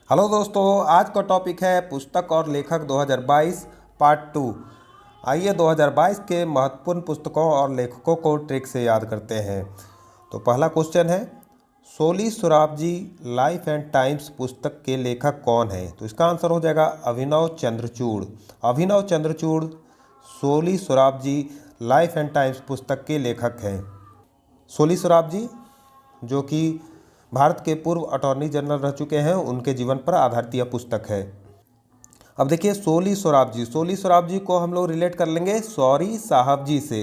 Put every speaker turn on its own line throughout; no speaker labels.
Hello दोस्तों, आज का टॉपिक है पुस्तक और लेखक 2022 पार्ट 2। आइए 2022 के महत्वपूर्ण पुस्तकों और लेखकों को ट्रिक से याद करते हैं। तो पहला क्वेश्चन है, सोली सोराबजी लाइफ एंड टाइम्स पुस्तक के लेखक कौन है? तो इसका आंसर हो जाएगा अभिनव चंद्रचूड़। अभिनव चंद्रचूड़ सोली सोराबजी लाइफ एंड टाइम्स पुस्तक के लेखक हैं। सोली सोराबजी जो कि भारत के पूर्व अटॉर्नी जनरल रह चुके हैं, उनके जीवन पर आधारित यह पुस्तक है। अब देखिए सोली सोराबजी को हम लोग रिलेट कर लेंगे सॉरी साहब जी से।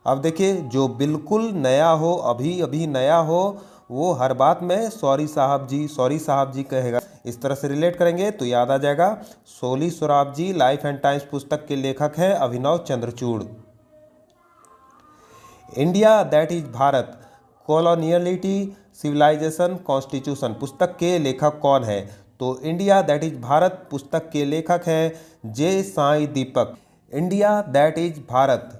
अब देखिए जो बिल्कुल नया हो, अभी अभी नया हो, वो हर बात में सॉरी साहब जी कहेगा। इस तरह से रिलेट करेंगे तो याद आ जाएगा Soli Sorabjee life and times पुस्तक के लेखक हैं Abhinav Chandrachud. India that is Bharat coloniality civilization constitution पुस्तक के लेखक कौन है? तो इंडिया दैट इज भारत पुस्तक के लेखक हैं जे साई दीपक। इंडिया दैट इज भारत,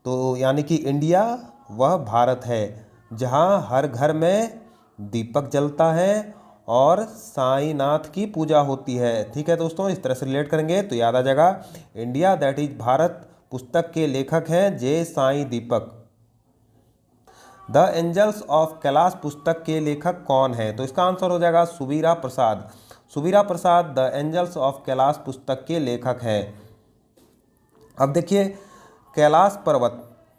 तो यानी कि इंडिया वह भारत है जहां हर घर में दीपक जलता है और साईनाथ की पूजा होती है। ठीक है दोस्तों, इस तरह से रिलेट करेंगे तो याद आ जाएगा इंडिया दैट इज भारत पुस्तक के लेखक हैं जे साई दीपक। द एंजल्स ऑफ कैलाश पुस्तक के लेखक कौन है? तो इसका आंसर हो जाएगा सुबीरा प्रसाद। सुबीरा प्रसाद द एंजल्स ऑफ कैलाश पुस्तक के लेखक हैं। अब देखिए कैलाश पर्वत,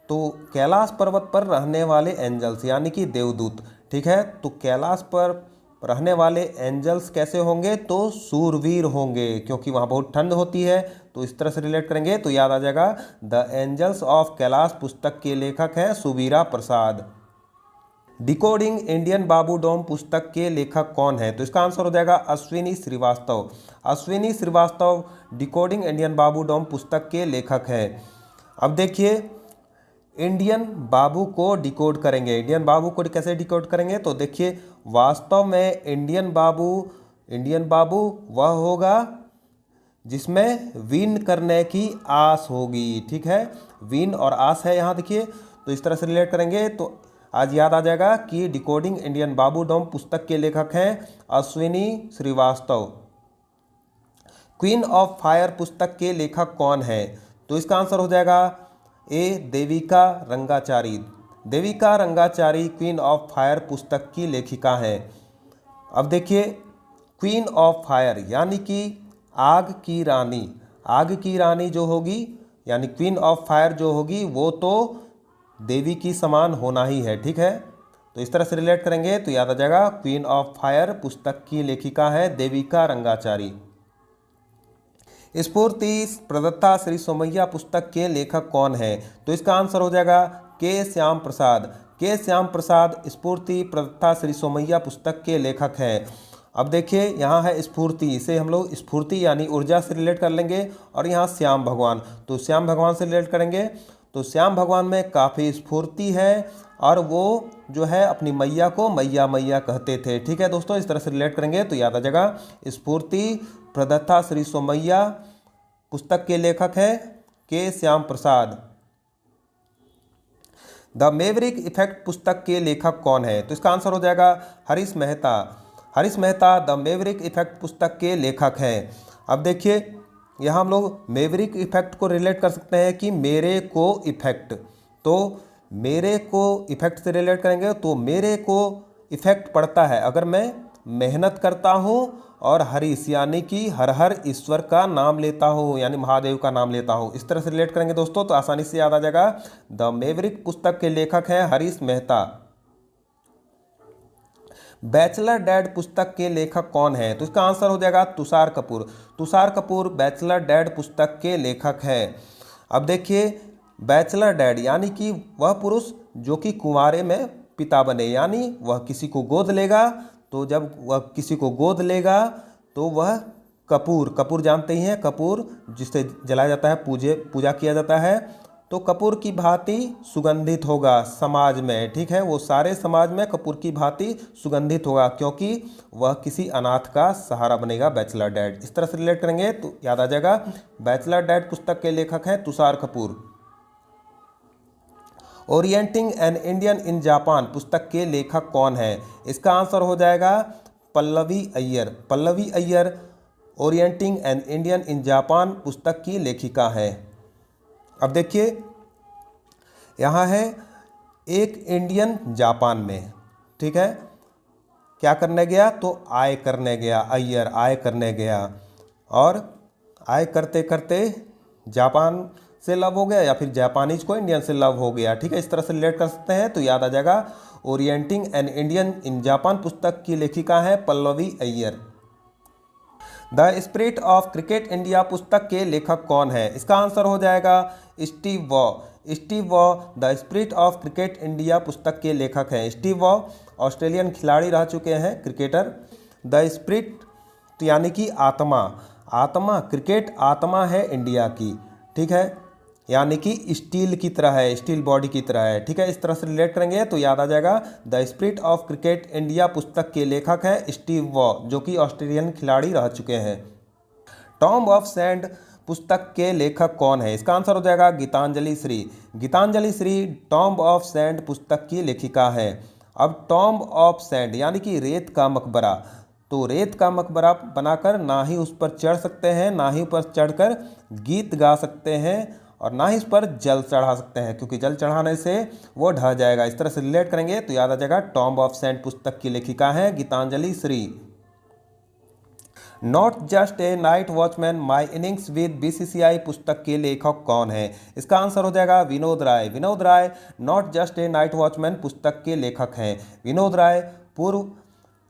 तो कैलाश पर्वत पर रहने वाले एंजल्स यानी कि देवदूत, ठीक है, तो कैलाश पर रहने वाले एंजल्स कैसे होंगे? तो सूरवीर होंगे, क्योंकि वहाँ बहुत ठंड होती है। तो इस तरह से रिलेट करेंगे तो याद आ जाएगा द एंजल्स ऑफ कैलाश पुस्तक के लेखक हैं सुबीरा प्रसाद। डिकोडिंग इंडियन बाबू डोम पुस्तक के लेखक कौन है? तो इसका आंसर हो जाएगा अश्विनी श्रीवास्तव। अश्विनी श्रीवास्तव डिकोडिंग इंडियन बाबू डोम पुस्तक के लेखक हैं। अब देखिए इंडियन बाबू को डिकोड करेंगे। इंडियन बाबू को कैसे डिकोड करेंगे? तो देखिए वास्तव में इंडियन बाबू वह होगा जिसमें विन करने की आस होगी। ठीक है, विन और आस है यहाँ देखिए, तो इस तरह से रिलेट करेंगे तो आज याद आ जाएगा कि डिकोडिंग इंडियन बाबू डोम पुस्तक के लेखक हैं Ashwini Srivastava. Queen of fire पुस्तक के लेखक कौन है? तो इसका आंसर हो जाएगा ए Devika Rangachari. Devika Rangachari queen of fire पुस्तक की लेखिका है। अब देखिए क्वीन ऑफ फायर यानी कि आग की रानी जो होगी, यानी क्वीन ऑफ फायर जो होगी वो तो देवी की समान होना ही है। ठीक है, तो इस तरह से रिलेट करेंगे तो याद आ जाएगा क्वीन ऑफ फायर पुस्तक की लेखिका है देविका रंगाचारी। स्फूर्ति प्रदत्ता श्री सोमैया पुस्तक के लेखक कौन है? तो इसका आंसर हो जाएगा के श्याम प्रसाद। के श्याम प्रसाद स्फूर्ति प्रदत्ता श्री सोमैया पुस्तक के लेखक हैं। अब देखिए यहाँ है स्फूर्ति, इसे हम लोग स्फूर्ति यानी ऊर्जा से रिलेट कर लेंगे, और यहाँ श्याम भगवान, तो श्याम भगवान से रिलेट करेंगे तो श्याम भगवान में काफ़ी स्फूर्ति है और वो जो है अपनी मैया को मैया मैया कहते थे। ठीक है दोस्तों, इस तरह से रिलेट करेंगे तो याद आ जाएगा स्फूर्ति प्रदत्ता श्री सोमैया पुस्तक के लेखक हैं के Shyam Prasad. The Maverick effect पुस्तक के लेखक कौन है? तो इसका आंसर हो जाएगा Harish Mehta. Harish Mehta the Maverick effect पुस्तक के लेखक हैं। अब देखिए यहाँ हम लोग मेवरिक इफेक्ट को रिलेट कर सकते हैं कि मेरे को इफेक्ट, तो मेरे को इफेक्ट से रिलेट करेंगे तो मेरे को इफेक्ट पड़ता है अगर मैं मेहनत करता हूँ और हरीश यानी कि हर हर ईश्वर का नाम लेता हूँ, यानी महादेव का नाम लेता हूँ। इस तरह से रिलेट करेंगे दोस्तों तो आसानी से याद आ जाएगा द मेवरिक पुस्तक के लेखक हैं हरीश मेहता। बैचलर डैड पुस्तक के लेखक कौन है? तो इसका आंसर हो जाएगा तुषार कपूर। तुषार कपूर बैचलर डैड पुस्तक के लेखक हैं। अब देखिए बैचलर डैड यानी कि वह पुरुष जो कि कुंवारे में पिता बने, यानी वह किसी को गोद लेगा, तो जब वह किसी को गोद लेगा तो वह कपूर जानते ही हैं, कपूर जिससे जलाया जाता है, पूजा किया जाता है, तो कपूर की भांति सुगंधित होगा समाज में। ठीक है, वो सारे समाज में कपूर की भांति सुगंधित होगा क्योंकि वह किसी अनाथ का सहारा बनेगा बैचलर डैड। इस तरह से रिलेट करेंगे तो याद आ जाएगा बैचलर डैड पुस्तक के लेखक हैं Tushar Kapoor. Orienting an Indian in Japan पुस्तक के लेखक कौन है? इसका आंसर हो जाएगा Pallavi Iyer. Pallavi Iyer orienting an Indian in Japan पुस्तक की लेखिका है। अब देखिए यहाँ है एक इंडियन जापान में, ठीक है, क्या करने गया तो आय करने गया, अय्यर आय करने गया, और आय करते करते जापान से लव हो गया या फिर जापानीज को इंडियन से लव हो गया, ठीक है, इस तरह से रिलेट कर सकते हैं। तो याद आ जाएगा orienting an Indian in Japan पुस्तक की लेखिका है Pallavi Iyer. The spirit of cricket India पुस्तक के लेखक कौन है? इसका आंसर हो जाएगा Steve Waugh. Steve Waugh the spirit of cricket India पुस्तक के लेखक हैं। स्टीव वॉ ऑस्ट्रेलियन खिलाड़ी रह चुके हैं, क्रिकेटर। द स्पिरिट यानी कि आत्मा, आत्मा, क्रिकेट आत्मा है इंडिया की, ठीक है, यानी कि स्टील की तरह है, स्टील बॉडी की तरह है, ठीक है, इस तरह से रिलेट करेंगे तो याद आ जाएगा the spirit of cricket India पुस्तक के लेखक हैं स्टीव वॉ, जो कि ऑस्ट्रेलियन खिलाड़ी रह चुके हैं। टॉम्ब ऑफ सैंड पुस्तक के लेखक कौन है? इसका आंसर हो जाएगा Geetanjali Shree. Geetanjali Shree tomb of sand पुस्तक की लेखिका है। अब टॉम्ब ऑफ सैंड यानी कि रेत का मकबरा, तो रेत का मकबरा बनाकर ना ही उस पर चढ़ सकते हैं, ना ही ऊपर चढ़कर गीत गा सकते हैं, और ना ही इस पर जल चढ़ा सकते हैं, क्योंकि जल चढ़ाने से वो ढह जाएगा। इस तरह से रिलेट करेंगे तो याद आ जाएगा टॉम्ब ऑफ सैंड पुस्तक की लेखिका है Geetanjali Shree. Not just a night watchman my innings with BCCI पुस्तक के लेखक कौन है? इसका आंसर हो जाएगा Vinod Rai. Vinod Rai not just a night watchman पुस्तक के लेखक हैं। विनोद राय पूर्व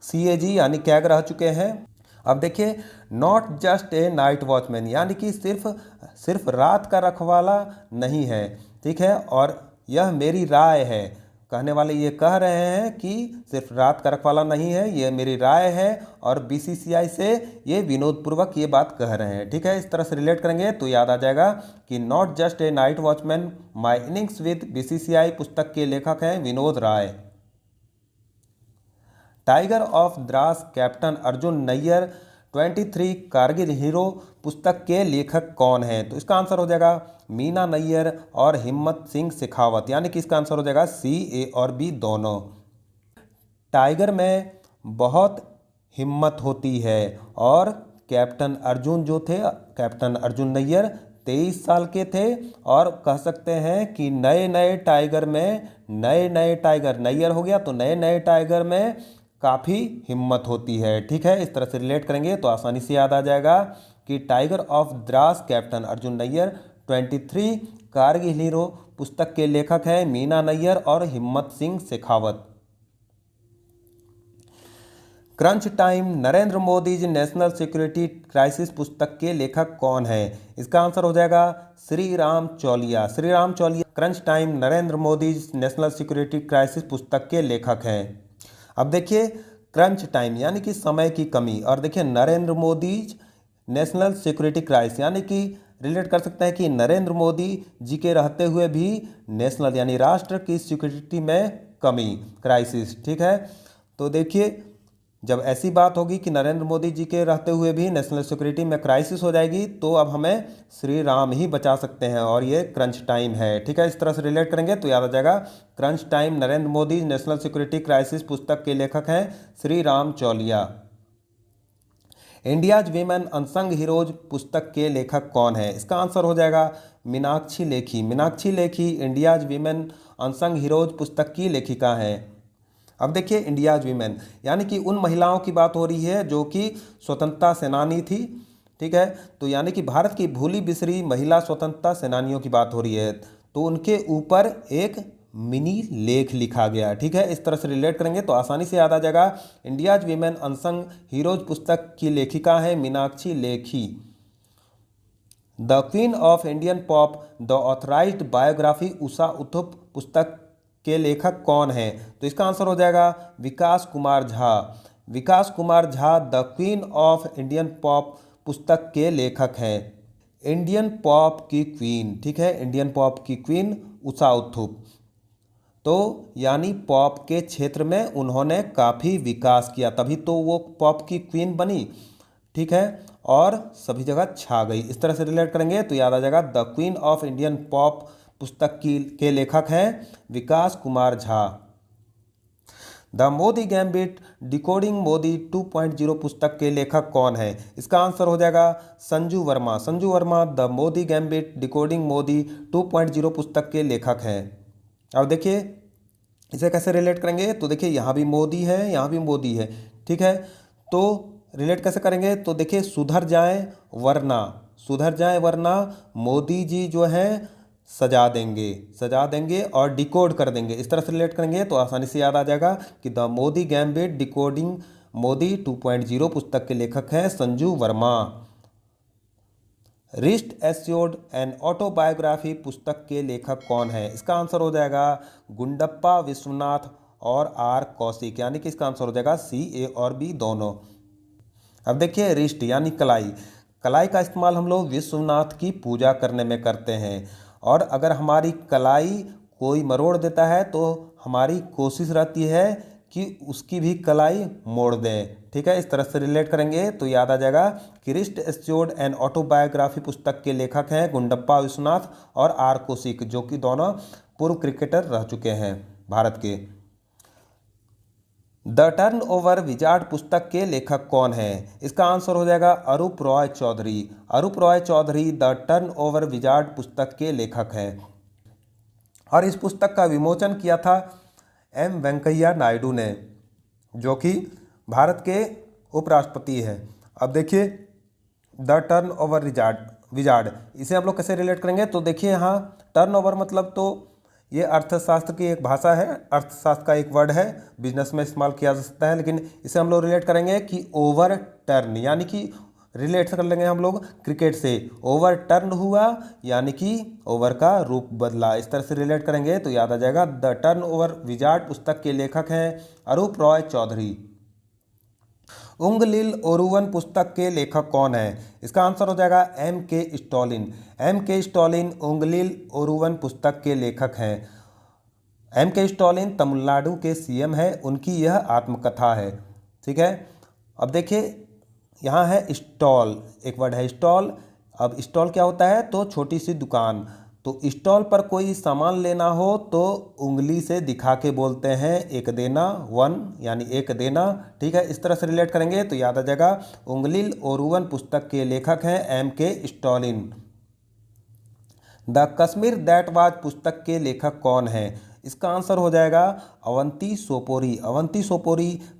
सीएजी यानी कैग रह चुके हैं। अब देखिए not just a night watchman यानी कि सिर्फ रात का रखवाला नहीं है, ठीक है, और यह मेरी राय है, कहने वाले ये कह रहे हैं कि सिर्फ रात का रखवाला नहीं है, ये मेरी राय है, और बीसीसीआई से ये विनोदपूर्वक ये बात कह रहे हैं, ठीक है, इस तरह से रिलेट करेंगे तो याद आ जाएगा कि not just a night watchman my innings with BCCI पुस्तक के लेखक हैं Vinod Rai. Tiger of Dras captain Arjun Nayyar 23 Kargil hero पुस्तक के लेखक कौन हैं? तो इसका आंसर हो जाएगा मीना नैयर और हिम्मत सिंह शेखावत, यानी कि इसका आंसर हो जाएगा सी, ए और बी दोनों। टाइगर में बहुत हिम्मत होती है, और कैप्टन अर्जुन जो थे, कैप्टन अर्जुन नैयर 23 साल के थे, और कह सकते हैं कि नए नए टाइगर में, नए नए टाइगर, नैयर हो गया तो नए नए टाइगर में काफ़ी हिम्मत होती है, ठीक है, इस तरह से रिलेट करेंगे तो आसानी से याद आ जाएगा कि tiger of Dras captain Arjun Nayyar 23 Kargil hero पुस्तक के लेखक हैं मीना नैयर और Himmat Singh Shekhawat. Crunch time Narendra Modi ji national security crisis पुस्तक के लेखक कौन है? इसका आंसर हो जाएगा Sreeram Chaulia. Sreeram Chaulia crunch time Narendra Modi national security crisis पुस्तक के लेखक हैं। अब देखिए क्रंच टाइम यानी कि समय की कमी, और देखिए Narendra Modi national security crisis यानी कि रिलेट कर सकते हैं कि नरेंद्र मोदी जी के रहते हुए भी नेशनल यानी राष्ट्र की सिक्योरिटी में कमी, क्राइसिस, ठीक है। तो देखिए जब ऐसी बात होगी कि नरेंद्र मोदी जी के रहते हुए भी नेशनल सिक्योरिटी में क्राइसिस हो जाएगी, तो अब हमें श्री राम ही बचा सकते हैं, और ये क्रंच टाइम है, ठीक है, इस तरह से रिलेट करेंगे तो याद आ जाएगा crunch time Narendra Modi national security crisis पुस्तक के लेखक हैं Shri Ram Chauliya. India's women unsung heroes पुस्तक के लेखक कौन है? इसका आंसर हो जाएगा Meenakshi Lekhi. Meenakshi Lekhi India's women unsung heroes पुस्तक की लेखिका हैं। अब देखिए इंडियाज वीमेन यानी कि उन महिलाओं की बात हो रही है जो कि स्वतंत्रता सेनानी थी, ठीक है, तो यानी कि भारत की भूली बिसरी महिला स्वतंत्रता सेनानियों की बात हो रही है, तो उनके ऊपर एक मिनी लेख लिखा गया, ठीक है, इस तरह से रिलेट करेंगे तो आसानी से याद आ जाएगा इंडियाज वीमेन अनसंग हीरोज पुस्तक की लेखिका है Meenakshi Lekhi. The queen of Indian pop the authorised biography Usha Uthup पुस्तक के लेखक कौन हैं? तो इसका आंसर हो जाएगा Vikas Kumar Jha. Vikas Kumar Jha the queen of Indian pop पुस्तक के लेखक हैं। इंडियन पॉप की क्वीन, ठीक है, इंडियन पॉप की क्वीन उषा उथुप, तो यानी पॉप के क्षेत्र में उन्होंने काफ़ी विकास किया, तभी तो वो पॉप की क्वीन बनी, ठीक है, और सभी जगह छा गई। इस तरह से रिलेट करेंगे तो याद आ जाएगा the queen of Indian pop पुस्तक के लेखक हैं Vikas Kumar Jha. The Modi gambit decoding Modi 2.0 पुस्तक के लेखक कौन है? इसका आंसर हो जाएगा Sanju Verma. Sanju Verma the Modi gambit decoding Modi 2.0 पुस्तक के लेखक हैं। अब देखिए इसे कैसे रिलेट करेंगे, तो देखिए यहाँ भी मोदी है, यहाँ भी मोदी है, ठीक है, तो रिलेट कैसे करेंगे, तो देखिए सुधर जाएं वरना मोदी जी जो हैं सजा देंगे और डिकोड कर देंगे। इस तरह से रिलेट करेंगे तो आसानी से याद आ जाएगा कि the Modi gambit decoding Modi 2.0 पुस्तक के लेखक हैं Sanju Verma. Wrist assured an autobiography पुस्तक के लेखक कौन है? इसका आंसर हो जाएगा गुंडप्पा विश्वनाथ और आर कौशिक, यानी कि इसका आंसर हो जाएगा सी, ए और बी दोनों। अब देखिए रिस्ट यानी कलाई का इस्तेमाल हम लोग विश्वनाथ की पूजा करने में करते हैं, और अगर हमारी कलाई कोई मरोड़ देता है तो हमारी कोशिश रहती है कि उसकी भी कलाई मोड़ दें, ठीक है। इस तरह से रिलेट करेंगे तो याद आ जाएगा कि रिस्ट एस्योर्ड एन ऑटोबायोग्राफी पुस्तक के लेखक हैं गुंडप्पा विश्वनाथ और आर कौशिक, जो कि दोनों पूर्व क्रिकेटर रह चुके हैं भारत के। द टर्नओवर विजार्ड पुस्तक के लेखक कौन है? इसका आंसर हो जाएगा Arup Roy Choudhury the turnover wizard पुस्तक के लेखक हैं, और इस पुस्तक का विमोचन किया था एम वेंकैया नायडू ने, जो कि भारत के उपराष्ट्रपति हैं। अब देखिए द टर्नओवर विजार्ड इसे हम लोग कैसे रिलेट करेंगे, तो देखिए यहाँ टर्नओवर मतलब तो ये अर्थशास्त्र की एक भाषा है, अर्थशास्त्र का एक वर्ड है, बिजनेस में इस्तेमाल किया जा सकता है, लेकिन इसे हम लोग रिलेट करेंगे कि ओवर टर्न, यानी कि रिलेट कर लेंगे हम लोग क्रिकेट से, ओवर टर्न हुआ यानी कि ओवर का रूप बदला। इस तरह से रिलेट करेंगे तो याद आ जाएगा द टर्नओवर विजार्ड पुस्तक के लेखक हैं अरूप रॉय चौधरी। उंगलिल ओरुवन पुस्तक के लेखक कौन है? इसका आंसर हो जाएगा एम के स्टॉलिन उंगलिल ओरुवन पुस्तक के लेखक हैं। एम के स्टॉलिन तमिलनाडु के सीएम है, उनकी यह आत्मकथा है, ठीक है। अब देखिए यहाँ है स्टॉल, एक वर्ड है स्टॉल। अब स्टॉल क्या होता है, तो छोटी सी दुकान। तो स्टॉल पर कोई सामान लेना हो तो उंगली से दिखा के बोलते हैं एक देना, वन यानी एक देना, ठीक है। इस तरह से रिलेट करेंगे तो याद आ जाएगा उंगलिल ओरुवन पुस्तक के लेखक हैं एम के Stalin. The Kashmir that was पुस्तक के लेखक कौन है? इसका आंसर हो जाएगा Avanti Sopori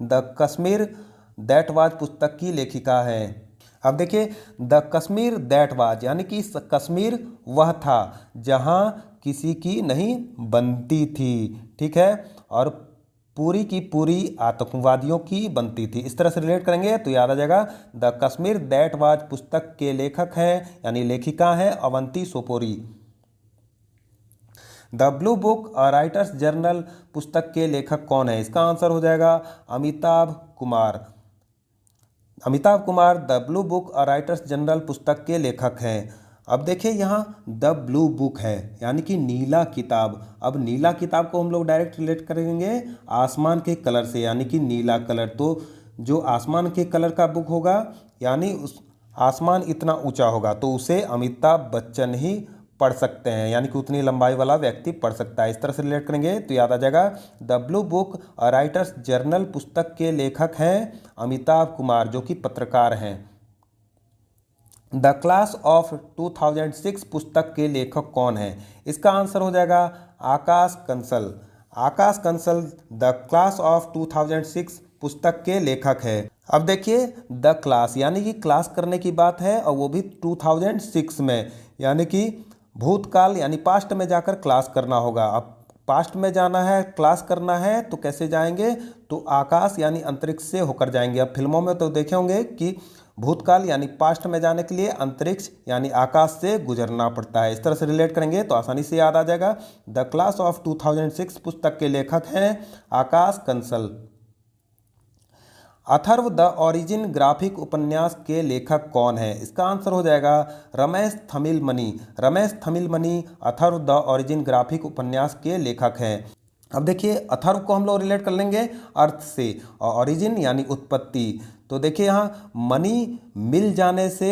the Kashmir that was पुस्तक की लेखिका है। अब देखिए द कश्मीर दैट वाज यानी कि कश्मीर वह था जहां किसी की नहीं बनती थी, ठीक है, और पूरी की पूरी आतंकवादियों की बनती थी। इस तरह से रिलेट करेंगे तो याद आ जाएगा द कश्मीर दैट वाज पुस्तक के लेखक हैं यानी लेखिका हैं Avanti Sopori. The blue book a writers journal पुस्तक के लेखक कौन है? इसका आंसर हो जाएगा Amitabh Kumar the blue book a writers journal पुस्तक के लेखक हैं। अब देखिए यहाँ द ब्लू बुक है यानी कि नीला किताब। अब नीला किताब को हम लोग डायरेक्ट रिलेट करेंगे आसमान के कलर से, यानी कि नीला कलर। तो जो आसमान के कलर का बुक होगा यानी उस आसमान इतना ऊंचा होगा तो उसे अमिताभ बच्चन ही पढ़ सकते हैं, यानी कि उतनी लंबाई वाला व्यक्ति पढ़ सकता है। इस तरह से रिलेट करेंगे तो याद आ जाएगा the blue book a writers journal पुस्तक के लेखक हैं अमिताभ कुमार, जो कि पत्रकार हैं। द क्लास ऑफ 2006 पुस्तक के लेखक कौन है? इसका आंसर हो जाएगा आकाश कंसल द क्लास ऑफ 2006 पुस्तक के लेखक है। अब देखिए द क्लास यानी कि क्लास करने की बात है और वो भी 2006 में, यानी कि भूतकाल यानी पास्ट में जाकर क्लास करना होगा। अब पास्ट में जाना है क्लास करना है तो कैसे जाएंगे, तो आकाश यानी अंतरिक्ष से होकर जाएंगे। अब फिल्मों में तो देखे होंगे कि भूतकाल यानी पास्ट में जाने के लिए अंतरिक्ष यानी आकाश से गुजरना पड़ता है। इस तरह से रिलेट करेंगे तो आसानी से याद आ जाएगा द क्लास ऑफ 2006 पुस्तक के लेखक हैं Akash Kansal. Atharva the origin graphic उपन्यास के लेखक कौन है? इसका आंसर हो जाएगा Ramesh Thamilmani Atharva the origin graphic उपन्यास के लेखक हैं। अब देखिए अथर्व को हम लोग रिलेट कर लेंगे अर्थ से और ओरिजिन यानी उत्पत्ति। तो देखिए यहाँ मनी मिल जाने से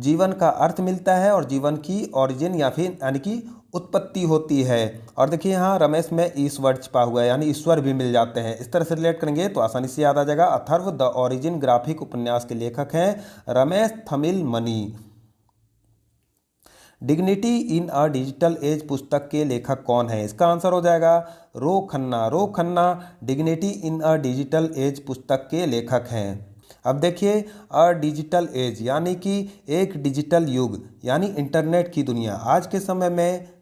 जीवन का अर्थ मिलता है और जीवन की ओरिजिन या फिर यानी कि उत्पत्ति होती है। और देखिए यहाँ रमेश में ईश वर्ड छपा हुआ है यानी ईश्वर भी मिल जाते हैं। इस तरह से रिलेट करेंगे तो आसानी से याद आ जाएगा। अथर्व द ओरिजिन ग्राफिक उपन्यास के लेखक हैं Ramesh Thamilmani. Dignity in a digital age पुस्तक के लेखक कौन है? इसका आंसर हो जाएगा Ro Khanna. Ro Khanna dignity in a digital age पुस्तक के लेखक हैं। अब देखिए अ डिजिटल एज यानी कि एक डिजिटल युग यानी इंटरनेट की दुनिया। आज के समय में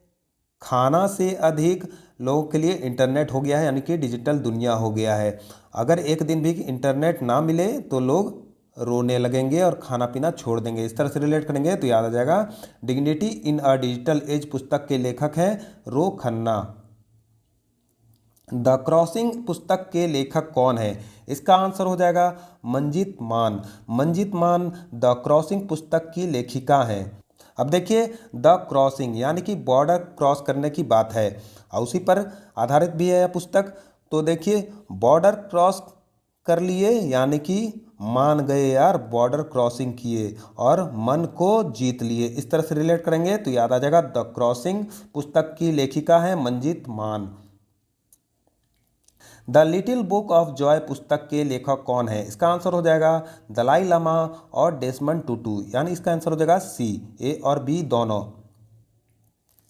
खाना से अधिक लोगों के लिए इंटरनेट हो गया है यानी कि डिजिटल दुनिया हो गया है। अगर एक दिन भी इंटरनेट ना मिले तो लोग रोने लगेंगे और खाना पीना छोड़ देंगे। इस तरह से रिलेट करेंगे तो याद आ जाएगा। Dignity in a digital age पुस्तक के लेखक हैं रो खन्ना। द क्रॉसिंग पुस्तक के लेखक कौन है? इसका आंसर हो जाएगा मंजित मान। मंजित मान द क्रॉसिंग पुस्तक की लेखिका हैं। अब देखिए द क्रॉसिंग यानी कि बॉर्डर क्रॉस करने की बात है और उसी पर आधारित भी है यह पुस्तक। तो देखिए बॉर्डर क्रॉस कर लिए यानी कि मान गए यार, बॉर्डर क्रॉसिंग किए और मन को जीत लिए। इस तरह से रिलेट करेंगे तो याद आ जाएगा द क्रॉसिंग पुस्तक की लेखिका है मंजित मान। The little book of joy पुस्तक के लेखक कौन है? इसका आंसर हो जाएगा दलाई लामा और डेसमंड टूटू यानी इसका आंसर हो जाएगा सी, ए और बी दोनों।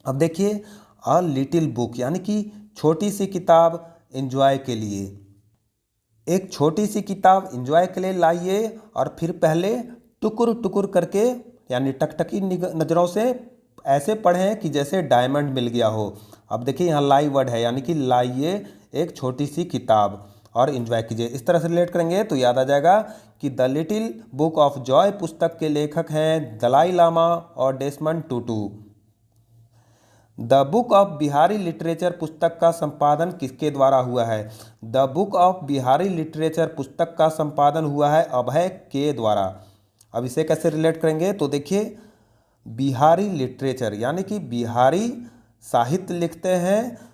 अब देखिए अ लिटिल बुक यानी कि छोटी सी किताब एंजॉय के लिए। एक छोटी सी किताब एंजॉय के लिए लाइए और फिर पहले टुकुर टुकुर करके यानी टकटकी नज़रों से ऐसे पढ़ें कि जैसे डायमंड मिल गया हो। अब देखिए यहाँ लाई वर्ड है यानी कि लाइए एक छोटी सी किताब और एंजॉय कीजिए। इस तरह से रिलेट करेंगे तो याद आ जाएगा कि the little book of joy पुस्तक के लेखक हैं दलाई लामा और Desmond Tutu. The book of Bihari literature पुस्तक का संपादन किसके द्वारा हुआ है? The book of Bihari literature पुस्तक का संपादन हुआ है अभय के द्वारा। अब इसे कैसे रिलेट करेंगे तो देखिए बिहारी लिटरेचर यानी कि बिहारी साहित्य लिखते हैं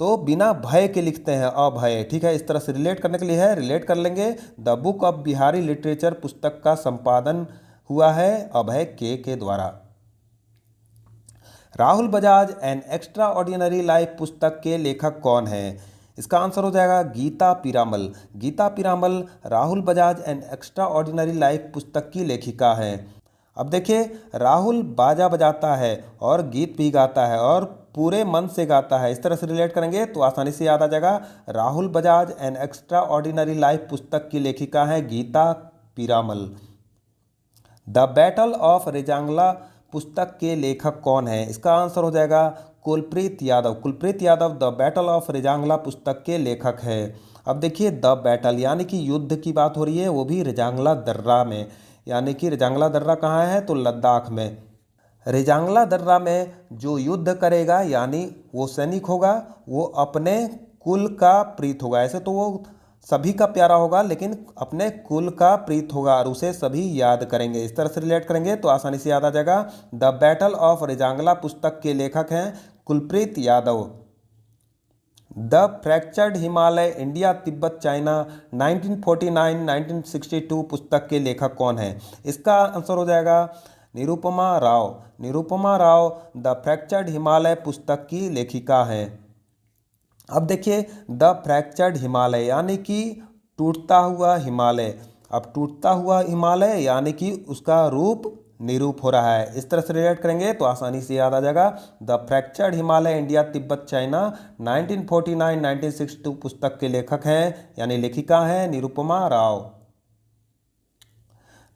तो बिना भय के लिखते हैं अभय, ठीक है। इस तरह से रिलेट करने के लिए है, रिलेट कर लेंगे। The book of Bihari literature पुस्तक का संपादन हुआ है अभय के द्वारा। Rahul Bajaj an extraordinary life पुस्तक के लेखक कौन है? इसका आंसर हो जाएगा Gita Piramal. Gita Piramal Rahul Bajaj an extraordinary life पुस्तक की लेखिका हैं। अब देखिए राहुल बाजा बजाता है और गीत भी गाता है और पूरे मन से गाता है। इस तरह से रिलेट करेंगे तो आसानी से याद आ जाएगा। Rahul Bajaj an extraordinary life पुस्तक की लेखिका है Gita Piramal. The battle of Rezang La पुस्तक के लेखक कौन है? इसका आंसर हो जाएगा Kulpreet Yadav. Kulpreet Yadav the battle of Rezang La पुस्तक के लेखक है। अब देखिए द बैटल यानी कि युद्ध की बात हो रही है, वो भी रेजांगला दर्रा में, यानी कि रेजांगला दर्रा कहाँ है तो लद्दाख में। रेजांगला दर्रा में जो युद्ध करेगा यानी वो सैनिक होगा वो अपने कुल का प्रीत होगा। ऐसे तो वो सभी का प्यारा होगा लेकिन अपने कुल का प्रीत होगा और उसे सभी याद करेंगे। इस तरह से रिलेट करेंगे तो आसानी से याद आ जाएगा। द बैटल ऑफ रेजांगला पुस्तक के लेखक हैं Kulpreet Yadav. The fractured Himalaya India Tibet China 1949-1962 पुस्तक के लेखक कौन है? इसका आंसर हो जाएगा निरुपमा राव। निरुपमा राव द फ्रैक्चर्ड हिमालय पुस्तक की लेखिका हैं। अब देखिए द फ्रैक्चर्ड हिमालय यानी कि टूटता हुआ हिमालय। अब टूटता हुआ हिमालय यानी कि उसका रूप निरूप हो रहा है। इस तरह से रिलेट करेंगे तो आसानी से याद आ जाएगा। The fractured Himalaya India Tibet China 1949-1962 पुस्तक के लेखक हैं यानी लेखिका हैं Nirupama Rao.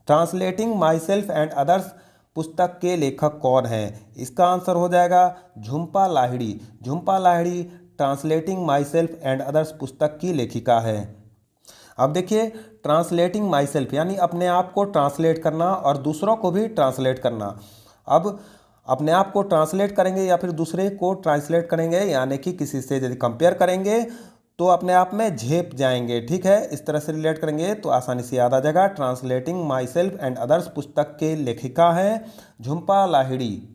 Translating my self and others पुस्तक के लेखक कौन है? इसका आंसर हो जाएगा Jhumpa Lahiri. Jhumpa Lahiri translating my self and others पुस्तक की लेखिका है। अब देखिए ट्रांसलेटिंग माई सेल्फ यानी अपने आप को ट्रांसलेट करना और दूसरों को भी ट्रांसलेट करना। अब अपने आप को ट्रांसलेट करेंगे या फिर दूसरे को ट्रांसलेट करेंगे यानी कि किसी से यदि कंपेयर करेंगे तो अपने आप में झेप जाएंगे, ठीक है। इस तरह से रिलेट करेंगे तो आसानी से याद आ जाएगा। Translating my self and others पुस्तक के लेखिका है Jhumpa Lahiri.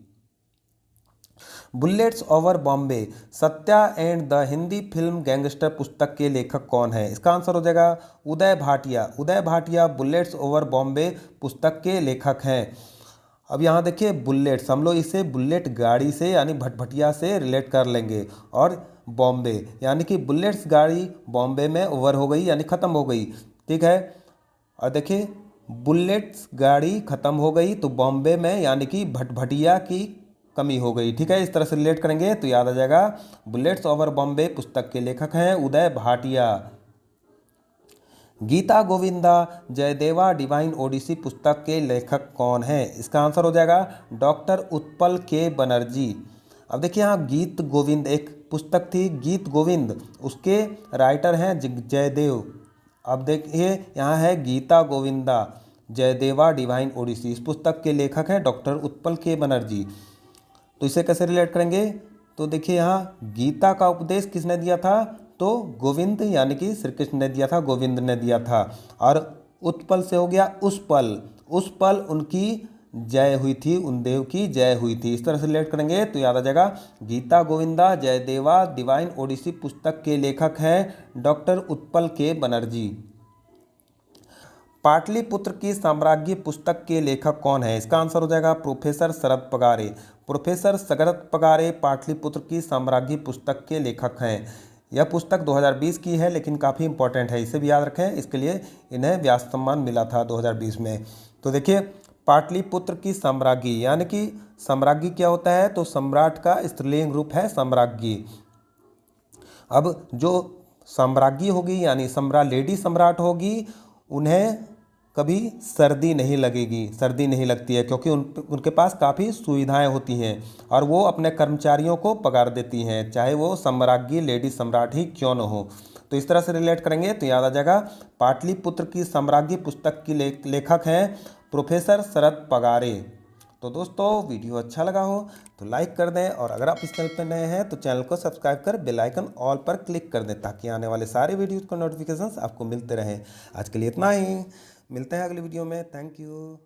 Bullets over Bombay Satya and the Hindi film gangster पुस्तक के लेखक कौन है? इसका आंसर हो जाएगा उदय भाटिया। उदय भाटिया बुलेट्स ओवर बॉम्बे पुस्तक के लेखक हैं। अब यहाँ देखिए बुलेट्स, हम लोग इसे बुलेट गाड़ी से यानी भटभटिया से रिलेट कर लेंगे। और बॉम्बे यानी कि बुलेट्स गाड़ी बॉम्बे में ओवर हो गई यानी ख़त्म हो गई, ठीक है। और देखिए बुलेट्स गाड़ी ख़त्म हो गई तो बॉम्बे में यानी कि भटभटिया की कमी हो गई, ठीक है। इस तरह से रिलेट करेंगे तो याद आ जाएगा। बुलेट्स ओवर बॉम्बे पुस्तक के लेखक हैं उदय भाटिया। गीता गोविंदा जयदेवा डिवाइन ओडिसी पुस्तक के लेखक कौन हैं? इसका आंसर हो जाएगा डॉक्टर उत्पल के बनर्जी। अब देखिए यहाँ गीत गोविंद एक पुस्तक थी, गीत गोविंद, उसके राइटर हैं जयदेव। अब देखिए यहाँ है गीता गोविंदा जयदेवा डिवाइन ओडिसी, इस पुस्तक के लेखक हैं डॉक्टर उत्पल के बनर्जी। तो इसे कैसे रिलेट करेंगे? तो देखिए यहाँ गीता का उपदेश किसने दिया था? तो गोविंद यानी कि श्री कृष्ण ने दिया था, गोविंद ने दिया था। और उत्पल से हो गया उस पल उनकी जय हुई थी, उन देव की जय हुई थी। इस तरह से रिलेट करेंगे तो याद आ जाएगा गीता गोविंदा जयदेवा डिवाइन ओडिसी पुस्तक के लेखक हैं डॉक्टर उत्पल के बनर्जी। पाटलिपुत्र की साम्राज्य पुस्तक के लेखक कौन है? इसका आंसर हो जाएगा प्रोफेसर शरद पगारे। प्रोफेसर शरद पगारे पाटलिपुत्र की साम्राज्य पुस्तक के लेखक हैं। यह पुस्तक 2020 की है लेकिन काफ़ी इंपॉर्टेंट है, इसे भी याद रखें। इसके लिए इन्हें व्यास सम्मान मिला था 2020 में। तो देखिए पाटलिपुत्र की साम्राज्ञी यानी कि साम्राज्ञी क्या होता है? तो सम्राट का स्त्रीलिंग रूप है साम्राज्ञी। अब जो साम्राज्ञी होगी यानी लेडी सम्राट होगी, उन्हें कभी सर्दी नहीं लगेगी, सर्दी नहीं लगती है क्योंकि उनके पास काफ़ी सुविधाएं होती हैं और वो अपने कर्मचारियों को पगार देती हैं, चाहे वो साम्राज्ञी लेडी सम्राट ही क्यों न हो। तो इस तरह से रिलेट करेंगे तो याद आ जाएगा पाटलिपुत्र की साम्राज्ञी पुस्तक की लेखक हैं प्रोफेसर शरद पगारे। तो दोस्तों वीडियो अच्छा लगा हो तो लाइक कर दें और अगर आप इस चैनल पर नए हैं तो चैनल को सब्सक्राइब कर बेल आइकन ऑल पर क्लिक कर दें ताकि आने वाले सारे वीडियोज़ को नोटिफिकेशंस आपको मिलते रहें। आज के लिए इतना ही, मिलते हैं अगली वीडियो में। Thank you.